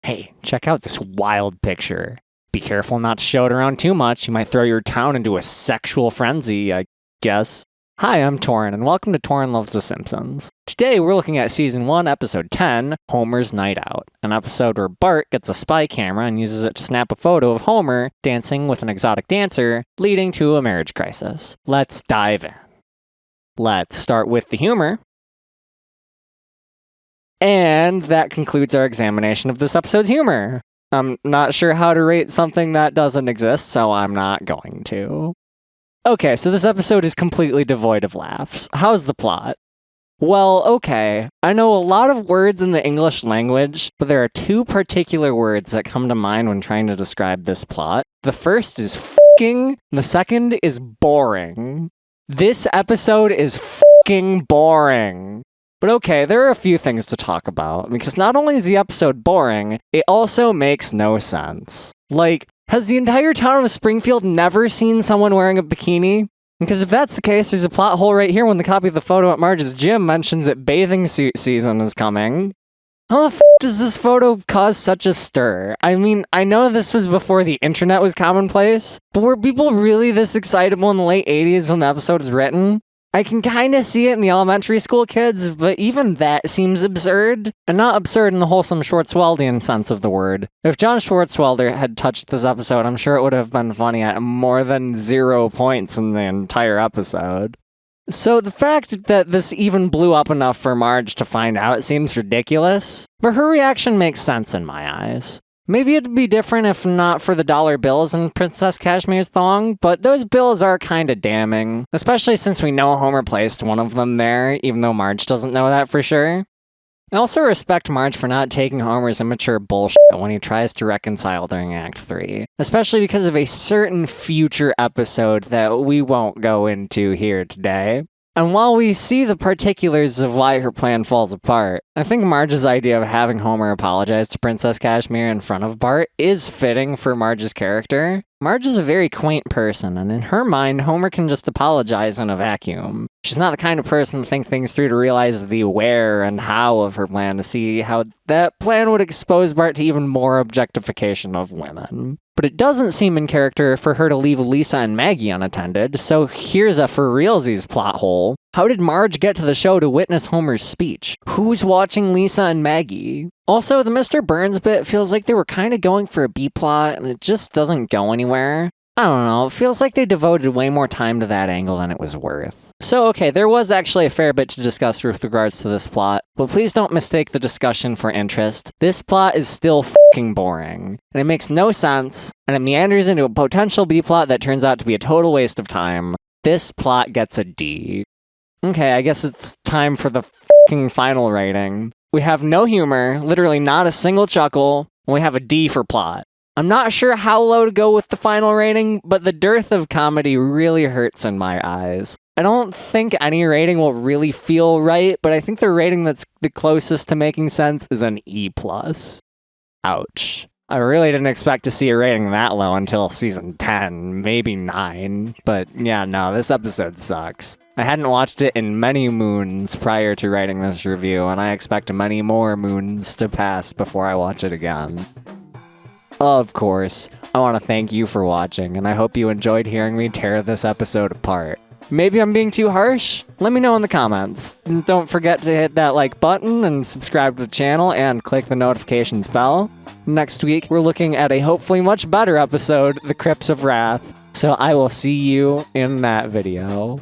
Hey, check out this wild picture. Be careful not to show it around too much. You might throw your town into a sexual frenzy, I guess. Hi, I'm Torin, and welcome to Torin Loves The Simpsons. Today, we're looking at Season 1, Episode 10, Homer's Night Out, an episode where Bart gets a spy camera and uses it to snap a photo of Homer dancing with an exotic dancer, leading to a marriage crisis. Let's dive in. Let's start with the humor. And that concludes our examination of this episode's humor. I'm not sure how to rate something that doesn't exist, so I'm not going to. Okay, so this episode is completely devoid of laughs. How's the plot? Well, okay, I know a lot of words in the English language, but there are two particular words that come to mind when trying to describe this plot. The first is f***ing, the second is boring. This episode is f***ing boring. But okay, there are a few things to talk about, because not only is the episode boring, it also makes no sense. Like, has the entire town of Springfield never seen someone wearing a bikini? Because if that's the case, there's a plot hole right here when the copy of the photo at Marge's gym mentions that bathing suit season is coming. How the f*** does this photo cause such a stir? I mean, I know this was before the internet was commonplace, but were people really this excitable in the late 80s when the episode was written? I can kind of see it in the elementary school kids, but even that seems absurd. And not absurd in the wholesome Schwartzwaldian sense of the word. If John Schwartzwalder had touched this episode, I'm sure it would have been funny at more than 0 points in the entire episode. So the fact that this even blew up enough for Marge to find out seems ridiculous, but her reaction makes sense in my eyes. Maybe it'd be different if not for the dollar bills in Princess Cashmere's thong, but those bills are kinda damning, especially since we know Homer placed one of them there, even though Marge doesn't know that for sure. I also respect Marge for not taking Homer's immature bullshit when he tries to reconcile during Act 3, especially because of a certain future episode that we won't go into here today. And while we see the particulars of why her plan falls apart, I think Marge's idea of having Homer apologize to Princess Cashmere in front of Bart is fitting for Marge's character. Marge is a very quaint person, and in her mind, Homer can just apologize in a vacuum. She's not the kind of person to think things through to realize the where and how of her plan to see how that plan would expose Bart to even more objectification of women. But it doesn't seem in character for her to leave Lisa and Maggie unattended, so here's a for realsies plot hole. How did Marge get to the show to witness Homer's speech? Who's watching Lisa and Maggie? Also, the Mr. Burns bit feels like they were kind of going for a B-plot, and it just doesn't go anywhere. I don't know, it feels like they devoted way more time to that angle than it was worth. So okay, there was actually a fair bit to discuss with regards to this plot, but please don't mistake the discussion for interest. This plot is still f***ing boring, and it makes no sense, and it meanders into a potential B-plot that turns out to be a total waste of time. This plot gets a D. Okay, I guess it's time for the f***ing final rating. We have no humor, literally not a single chuckle, and we have a D for plot. I'm not sure how low to go with the final rating, but the dearth of comedy really hurts in my eyes. I don't think any rating will really feel right, but I think the rating that's the closest to making sense is an E+. Ouch. I really didn't expect to see a rating that low until season 10, maybe 9. But yeah, no, this episode sucks. I hadn't watched it in many moons prior to writing this review, and I expect many more moons to pass before I watch it again. Of course, I want to thank you for watching, and I hope you enjoyed hearing me tear this episode apart. Maybe I'm being too harsh? Let me know in the comments. And don't forget to hit that like button and subscribe to the channel and click the notifications bell. Next week, we're looking at a hopefully much better episode, The Crypts of Wrath. So I will see you in that video.